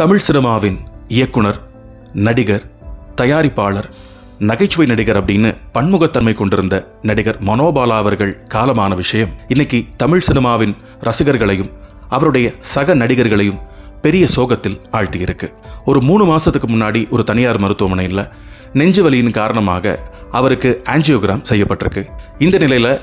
தமிழ் சினிமாவின் இயக்குனர், நடிகர், தயாரிப்பாளர், நகைச்சுவை நடிகர் அப்படின்னு பன்முகத்தன்மை கொண்டிருந்த நடிகர் மனோபாலா அவர்கள் காலமான விஷயம் இன்னைக்கு தமிழ் சினிமாவின் ரசிகர்களையும் அவருடைய சக நடிகர்களையும் பெரிய சோகத்தில் ஆழ்த்தியிருக்கு. ஒரு 3 மாசத்துக்கு முன்னாடி ஒரு தனியார் மருத்துவமனையில் நெஞ்சு வலியின் காரணமாக அவருக்கு ஆஞ்சியோகிராம் செய்யப்பட்டிருக்கு. இந்த நிலையில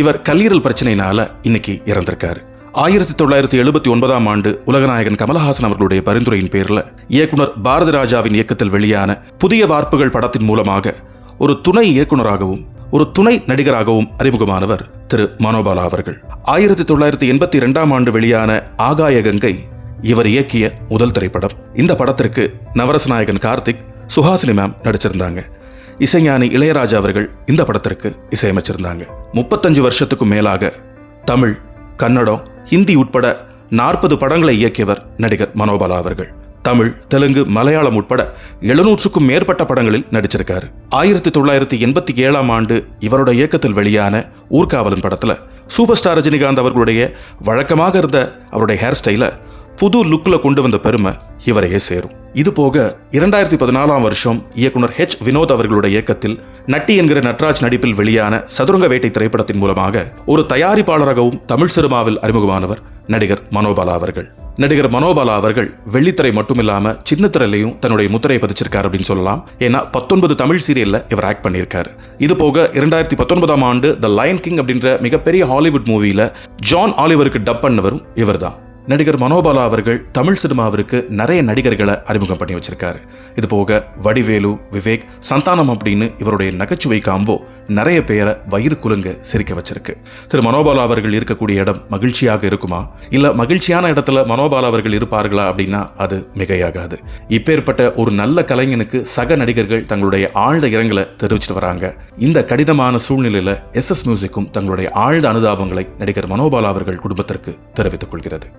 இவர் கல்லீரல் பிரச்சனையினால இன்னைக்கு இறந்திருக்காரு. 1979ஆம் ஆண்டு உலகநாயகன் கமலஹாசன் அவர்களுடைய பரிந்துரையின் பேரில் இயக்குனர் பாரதி ராஜாவின் இயக்கத்தில் வெளியான புதிய வார்ப்புகள் படத்தின் மூலமாக ஒரு துணை இயக்குனராகவும் ஒரு துணை நடிகராகவும் அறிமுகமானவர் திரு மனோபாலா அவர்கள். 1982ஆம் ஆண்டு வெளியான ஆகாய கங்கை இவர் இயக்கிய முதல் திரைப்படம். இந்த படத்திற்கு நவரசநாயகன் கார்த்திக், சுஹாசினி மேம் நடிச்சிருந்தாங்க. இசைஞானி இளையராஜா அவர்கள் இந்த படத்திற்கு இசையமைச்சிருந்தாங்க. 35 வருஷத்துக்கும் மேலாக தமிழ், கன்னடம், ஹிந்தி உட்பட 40 படங்களை இயக்கியவர் நடிகர் மனோபாலா அவர்கள். தமிழ், தெலுங்கு, மலையாளம் உட்பட 700க்கும் மேற்பட்ட படங்களில் நடிச்சிருக்காரு. 1987ஆம் ஆண்டு இவருடைய இயக்கத்தில் வெளியான ஊர்காவலன் படத்துல சூப்பர் ஸ்டார் ரஜினிகாந்த் அவர்களுடைய வழக்கமாக இருந்த அவருடைய ஹேர் ஸ்டைல புது லுக்ல கொண்டு வந்த பெருமை இவரையே சேரும். இது போக 2014ஆம் வருஷம் இயக்குனர் H. வினோத் அவர்களுடைய இயக்கத்தில் நட்டி என்கிற நட்ராஜ் நடிப்பில் வெளியான சதுரங்க வேட்டை திரைப்படத்தின் மூலமாக ஒரு தயாரிப்பாளராகவும் தமிழ் சினிமாவில் அறிமுகமானவர் நடிகர் மனோபாலா அவர்கள். நடிகர் மனோபாலா அவர்கள் வெள்ளித்திரை மட்டுமில்லாம சின்னத்திரையிலையும் தன்னுடைய முத்திரையை பதிச்சிருக்காரு அப்படின்னு சொல்லலாம். ஏன்னா 19 தமிழ் சீரியல்ல இவர் ஆக்ட் பண்ணியிருக்காரு. இது போக 2019ஆம் ஆண்டு த லயன் கிங் அப்படின்ற மிகப்பெரிய ஹாலிவுட் மூவியில ஜான் ஆலிவருக்கு டப் பண்ணவரும் இவர் தான். நடிகர் மனோபாலா அவர்கள் தமிழ் சினிமாவிற்கு நிறைய நடிகர்களை அறிமுகம் பண்ணி வச்சிருக்காரு. இது போக வடிவேலு, விவேக், சந்தானம் அப்படின்னு இவருடைய நகைச்சுவை காம்போ நிறைய பேரை வயிறு குலுங்க சிரிக்க வச்சிருக்கு. திரு மனோபாலா அவர்கள் இருக்கக்கூடிய இடம் மகிழ்ச்சியாக இருக்குமா, இல்ல மகிழ்ச்சியான இடத்துல மனோபாலா அவர்கள் இருப்பார்களா அப்படின்னா அது மிகையாகாது. இப்பேற்பட்ட ஒரு நல்ல கலைஞனுக்கு சக நடிகர்கள் தங்களுடைய ஆழ்ந்த இரங்கலை தெரிவிச்சிட்டு வராங்க. இந்த கடினமான சூழ்நிலையில SS மியூசிக்கும் தங்களுடைய ஆழ்ந்த அனுதாபங்களை நடிகர் மனோபாலா அவர்கள் குடும்பத்திற்கு தெரிவித்துக் கொள்கிறது.